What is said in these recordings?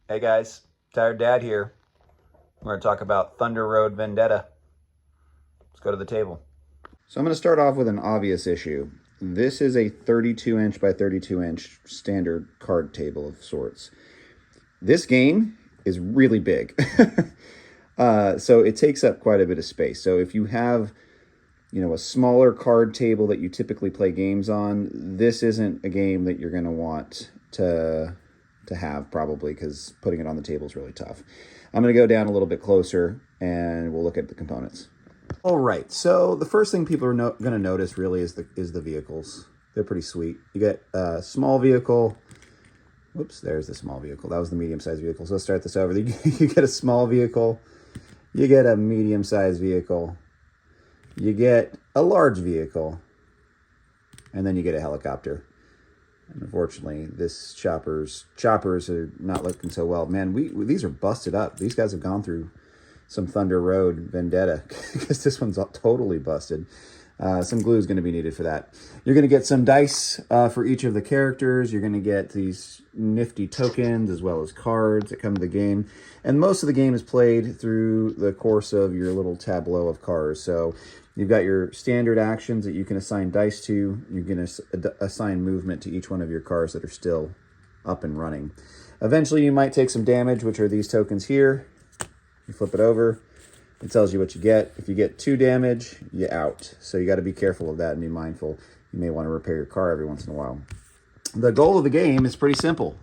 Hey guys, Tired Dad here. We're going to talk about Thunder Road Vendetta. Let's go to the table. So I'm going to start off with an obvious issue. This is a 32 inch by 32 inch standard card table of sorts. This game is really big. So it takes up quite a bit of space. So if you have, a smaller card table that you typically play games on, this isn't a game that you're going to want to have probably, because putting it on the table is really tough. I'm going to go down a little bit closer and we'll look at the components. All right. So the first thing people are going to notice really is the vehicles. They're pretty sweet. You get a small vehicle. Whoops, there's the small vehicle. That was the medium-sized vehicle. So let's start this over. You get a small vehicle. You get a medium-sized vehicle. You get a large vehicle. And then you get a helicopter. And unfortunately, this choppers are not looking so well. Man, these are busted up. These guys have gone through some Thunder Road Vendetta, because this one's totally busted. Some glue is going to be needed for that. You're going to get some dice for each of the characters. You're going to get these nifty tokens as well as cards that come to the game. And most of the game is played through the course of your little tableau of cars. So you've got your standard actions that you can assign dice to. You can assign movement to each one of your cars that are still up and running. Eventually, you might take some damage, which are these tokens here. You flip it over, it tells you what you get. If you get 2 damage, you're out. So you got to be careful of that and be mindful. You may want to repair your car every once in a while. The goal of the game is pretty simple.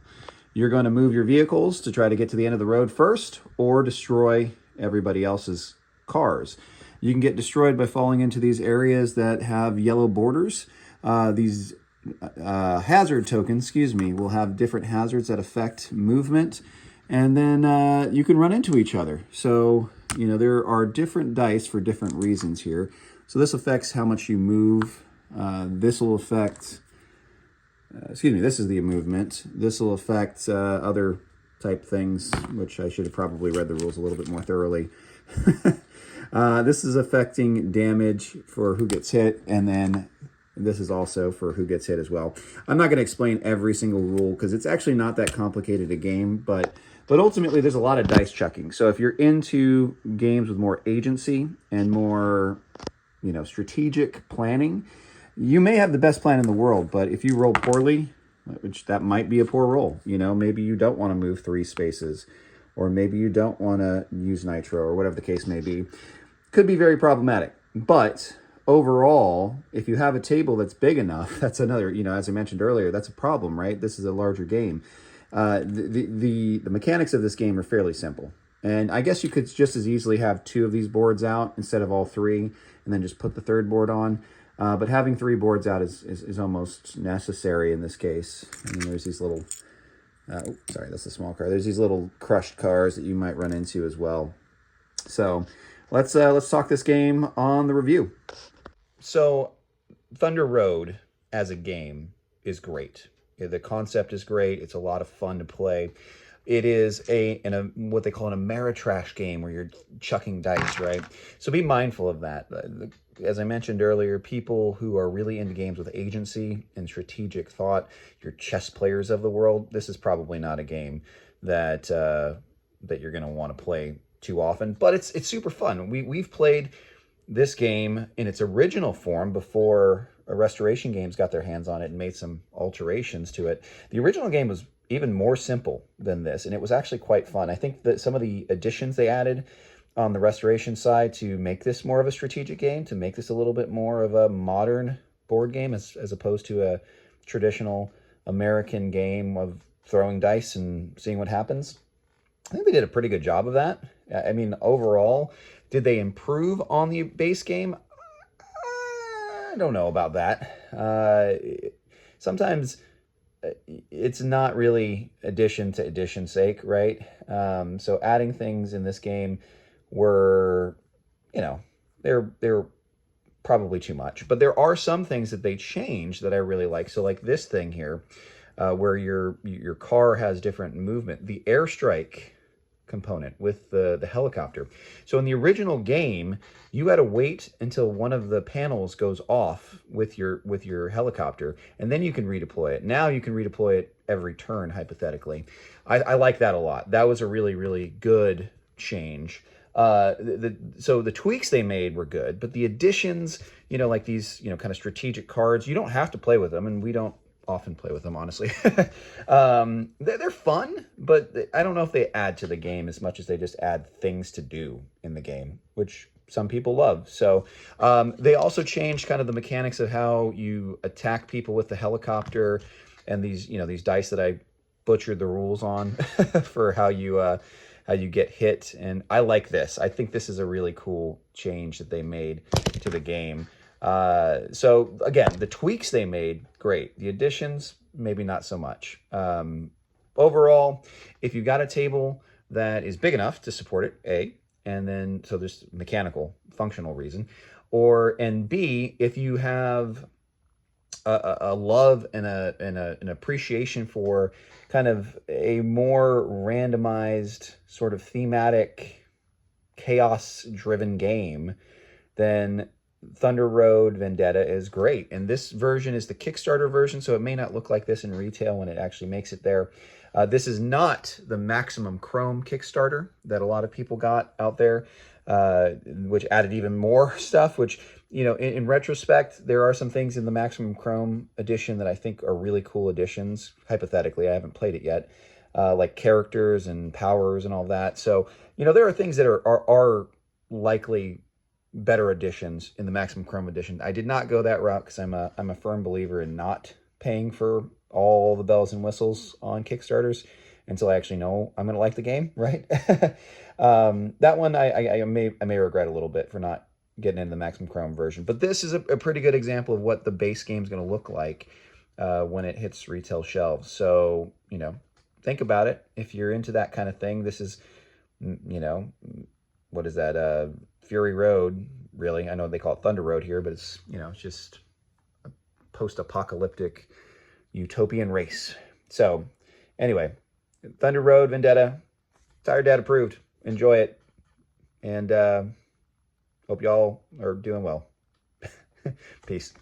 You're going to move your vehicles to try to get to the end of the road first, or destroy everybody else's cars. You can get destroyed by falling into these areas that have yellow borders. These hazard tokens, will have different hazards that affect movement. And then you can run into each other. So, there are different dice for different reasons here. So this affects how much you move. This will affect, this is the movement. This will affect other type things, which I should have probably read the rules a little bit more thoroughly. This is affecting damage for who gets hit, and then this is also for who gets hit as well. I'm not going to explain every single rule because it's actually not that complicated a game, but ultimately there's a lot of dice chucking. So if you're into games with more agency and more, strategic planning, you may have the best plan in the world, but if you roll poorly, which that might be a poor roll, maybe you don't want to move 3 spaces, or maybe you don't want to use nitro, or whatever the case may be, could be very problematic. But overall, if you have a table that's big enough, that's another, as I mentioned earlier, that's a problem, right? This is a larger game. The mechanics of this game are fairly simple. And I guess you could just as easily have 2 of these boards out instead of all 3, and then just put the 3rd board on. But having 3 boards out is almost necessary in this case. And then there's these little, sorry, that's a small car. There's these little crushed cars that you might run into as well. So let's talk this game on the review. So, Thunder Road as a game is great. The concept is great. It's a lot of fun to play. It is what they call an Ameritrash game, where you're chucking dice, right? So be mindful of that. As I mentioned earlier, people who are really into games with agency and strategic thought, your chess players of the world, this is probably not a game that you're going to want to play too often. But it's super fun. We've played this game in its original form before Restoration Games got their hands on it and made some alterations to it. The original game was even more simple than this, and it was actually quite fun. I think that some of the additions they added on the Restoration side to make this more of a strategic game, to make this a little bit more of a modern board game as opposed to a traditional American game of throwing dice and seeing what happens. I think they did a pretty good job of that. I mean, overall, did they improve on the base game? I don't know about that. Sometimes it's not really addition to addition's sake, right? So adding things in this game were, they're probably too much. But there are some things that they changed that I really like. So like this thing here, where your car has different movement. The airstrike component with the helicopter. So in the original game, you had to wait until one of the panels goes off with your helicopter, and then you can redeploy it. Now you can redeploy it every turn, hypothetically. I like that a lot. That was a really, really good change. So the tweaks they made were good, but the additions, like these, kind of strategic cards, you don't have to play with them, and we don't often play with them, honestly. They're fun, but I don't know if they add to the game as much as they just add things to do in the game, which some people love. So they also changed kind of the mechanics of how you attack people with the helicopter, and these dice that I butchered the rules on for how you get hit. And I like this. I think this is a really cool change that they made to the game. So again, the tweaks they made, great. The additions, maybe not so much. Overall, if you got a table that is big enough to support it, A, and then so there's mechanical, functional reason, and B, if you have a love and an appreciation for kind of a more randomized, sort of thematic, chaos-driven game, then Thunder Road Vendetta is great. And this version is the Kickstarter version, so it may not look like this in retail when it actually makes it there. This is not the Maximum Chrome Kickstarter that a lot of people got out there, which added even more stuff, which, in retrospect, there are some things in the Maximum Chrome edition that I think are really cool additions. Hypothetically, I haven't played it yet, like characters and powers and all that. So, there are things that are likely better additions in the Maximum Chrome edition. I did not go that route because I'm a firm believer in not paying for all the bells and whistles on Kickstarters until I actually know I'm going to like the game, right? That one I may regret a little bit for not getting into the Maximum Chrome version. But this is a pretty good example of what the base game is going to look like when it hits retail shelves. So, think about it. If you're into that kind of thing, this is, what is that? Fury Road, really. I know they call it Thunder Road here, but it's, it's just a post-apocalyptic utopian race. So, anyway, Thunder Road Vendetta, Tired Dad approved. Enjoy it. And hope y'all are doing well. Peace.